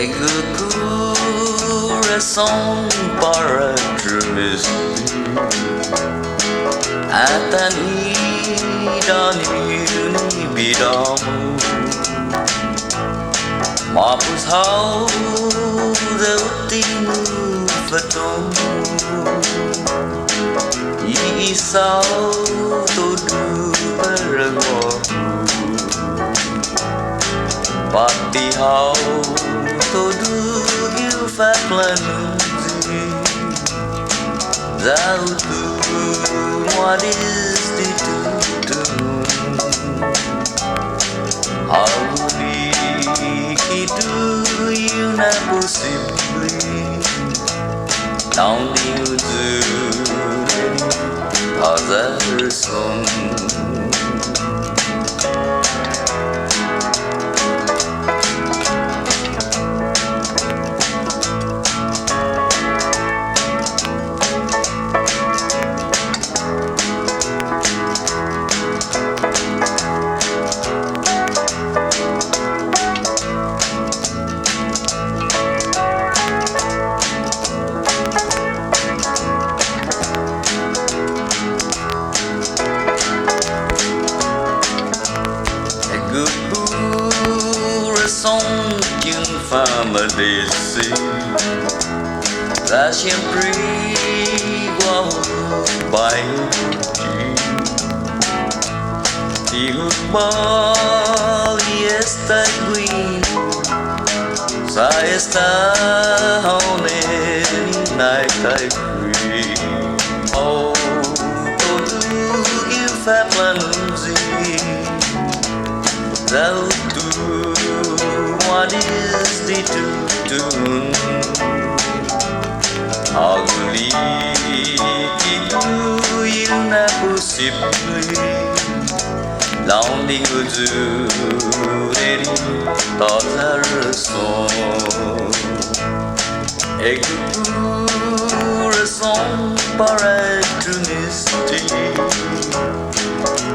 Et que couração para tremesti Atanida ni bidamu Mapus hau deutimu fatomu Isau tudu berengormu Pati hau tudu ilfaklanunzi Zautu muadis ditutum Hauli kitu yuna possibly Não diuzu Hazar son Que infama desse Dá sempre igual bairro E o mal e esta guino Sa esta hauneri naitai free Oh, todo il fa planuzi Zautu What is the tune? Ugly kitu yuna possibly Lonely uzu deri tazarson Egu coração para trunisti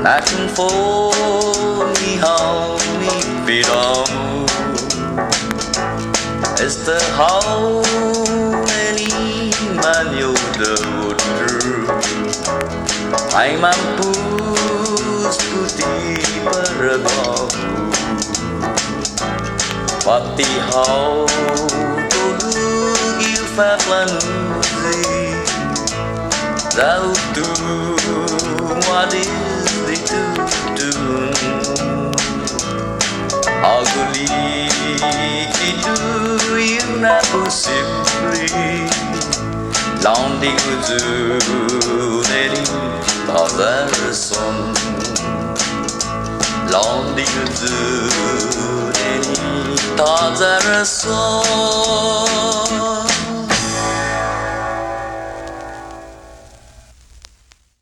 Nakun fome hau ni bidamu Esta hau ni maniuda outro Ai mampus putih bergabu Pati hau todo ilfa planuzi Zautu muadis ditutun Aguli kitu yuna possibly Lonely uzu neri tazarson Lonely uzu neri tazarson